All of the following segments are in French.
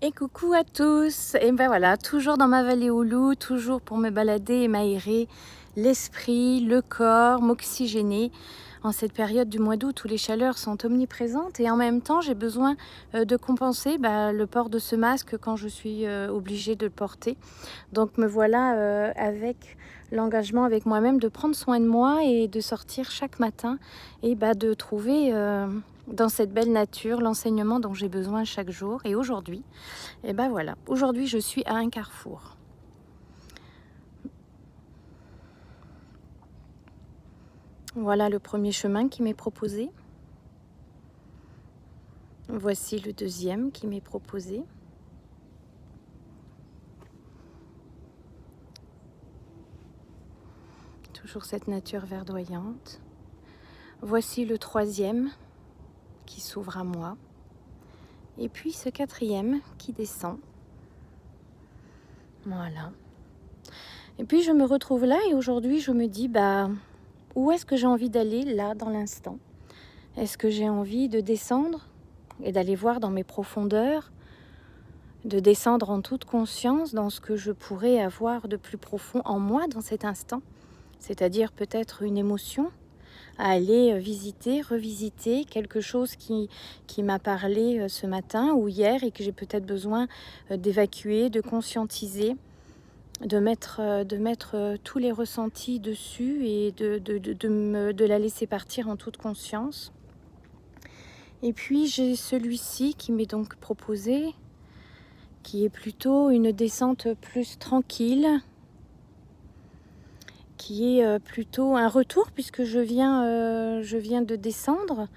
Et coucou à tous. Et ben voilà, toujours dans ma vallée au loup, toujours pour me balader et m'aérer l'esprit, le corps, m'oxygéner en cette période du mois d'août où les chaleurs sont omniprésentes, et en même temps j'ai besoin de compenser le port de ce masque quand je suis obligée de le porter. Donc me voilà avec l'engagement avec moi-même de prendre soin de moi et de sortir chaque matin et de trouver dans cette belle nature l'enseignement dont j'ai besoin chaque jour. Et aujourd'hui, et voilà, aujourd'hui je suis à un carrefour. Voilà le premier chemin qui m'est proposé. Voici le deuxième qui m'est proposé. Toujours cette nature verdoyante. Voici le troisième qui s'ouvre à moi. Et puis ce quatrième qui descend. Voilà. Et puis je me retrouve là et aujourd'hui je me dis, où est-ce que j'ai envie d'aller là dans l'instant? Est-ce que j'ai envie de descendre et d'aller voir dans mes profondeurs, de descendre en toute conscience dans ce que je pourrais avoir de plus profond en moi dans cet instant, c'est-à-dire peut-être une émotion, à aller visiter, revisiter quelque chose qui m'a parlé ce matin ou hier et que j'ai peut-être besoin d'évacuer, de conscientiser, de mettre tous les ressentis dessus et de la laisser partir en toute conscience. Et puis j'ai celui-ci qui m'est donc proposé, qui est plutôt une descente plus tranquille, qui est plutôt un retour puisque je viens de descendre.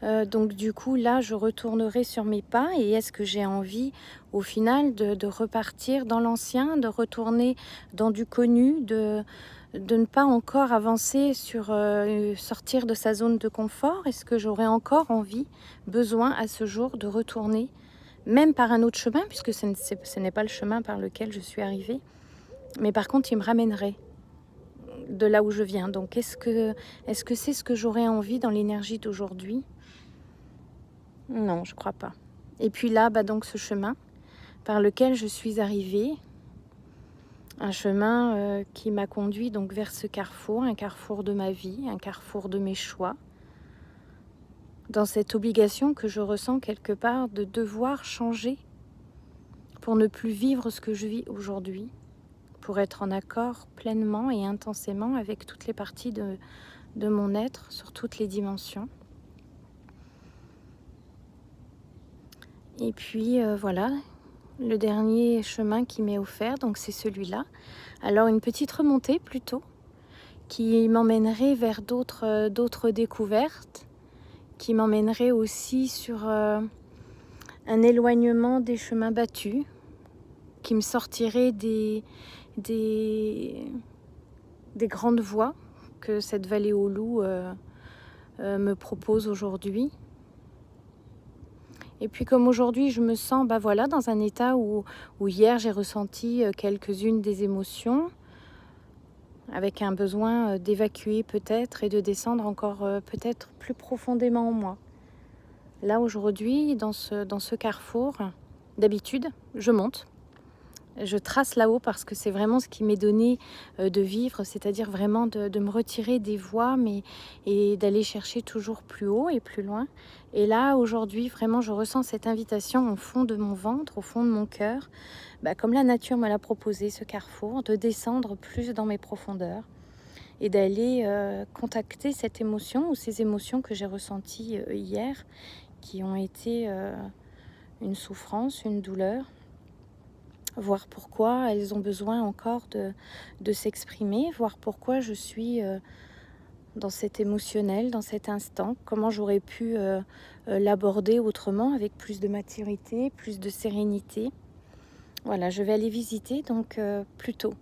Donc du coup là je retournerai sur mes pas, et est-ce que j'ai envie au final de repartir dans l'ancien, de retourner dans du connu, de ne pas encore avancer sur sortir de sa zone de confort? Est-ce que j'aurais encore besoin à ce jour de retourner même par un autre chemin, puisque ce n'est pas le chemin par lequel je suis arrivée, mais par contre il me ramènerait de là où je viens. Donc est-ce que c'est ce que j'aurais envie dans l'énergie d'aujourd'hui? Non, je crois pas. Et puis là, donc ce chemin par lequel je suis arrivée, un chemin qui m'a conduit donc vers ce carrefour, un carrefour de ma vie, un carrefour de mes choix, dans cette obligation que je ressens quelque part de devoir changer pour ne plus vivre ce que je vis aujourd'hui, pour être en accord pleinement et intensément avec toutes les parties de mon être, sur toutes les dimensions. Et puis voilà, le dernier chemin qui m'est offert, donc c'est celui-là. Alors une petite remontée plutôt, qui m'emmènerait vers d'autres découvertes, qui m'emmènerait aussi sur un éloignement des chemins battus, qui me sortirait des grandes voies que cette vallée au loup me propose aujourd'hui. Et puis comme aujourd'hui je me sens dans un état où hier j'ai ressenti quelques-unes des émotions, avec un besoin d'évacuer peut-être et de descendre encore peut-être plus profondément en moi. Là aujourd'hui, dans ce carrefour, d'habitude je monte. Je trace là-haut parce que c'est vraiment ce qui m'est donné de vivre, c'est-à-dire vraiment de me retirer des voies, et d'aller chercher toujours plus haut et plus loin. Et là, aujourd'hui, vraiment, je ressens cette invitation au fond de mon ventre, au fond de mon cœur, comme la nature me l'a proposé, ce carrefour, de descendre plus dans mes profondeurs et d'aller contacter cette émotion ou ces émotions que j'ai ressenties hier, qui ont été une souffrance, une douleur. Voir pourquoi elles ont besoin encore de s'exprimer, voir pourquoi je suis dans cet émotionnel, dans cet instant, comment j'aurais pu l'aborder autrement, avec plus de maturité, plus de sérénité. Voilà, je vais aller visiter donc plutôt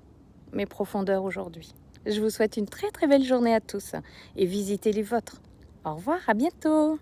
mes profondeurs aujourd'hui. Je vous souhaite une très très belle journée à tous et visitez les vôtres. Au revoir, à bientôt.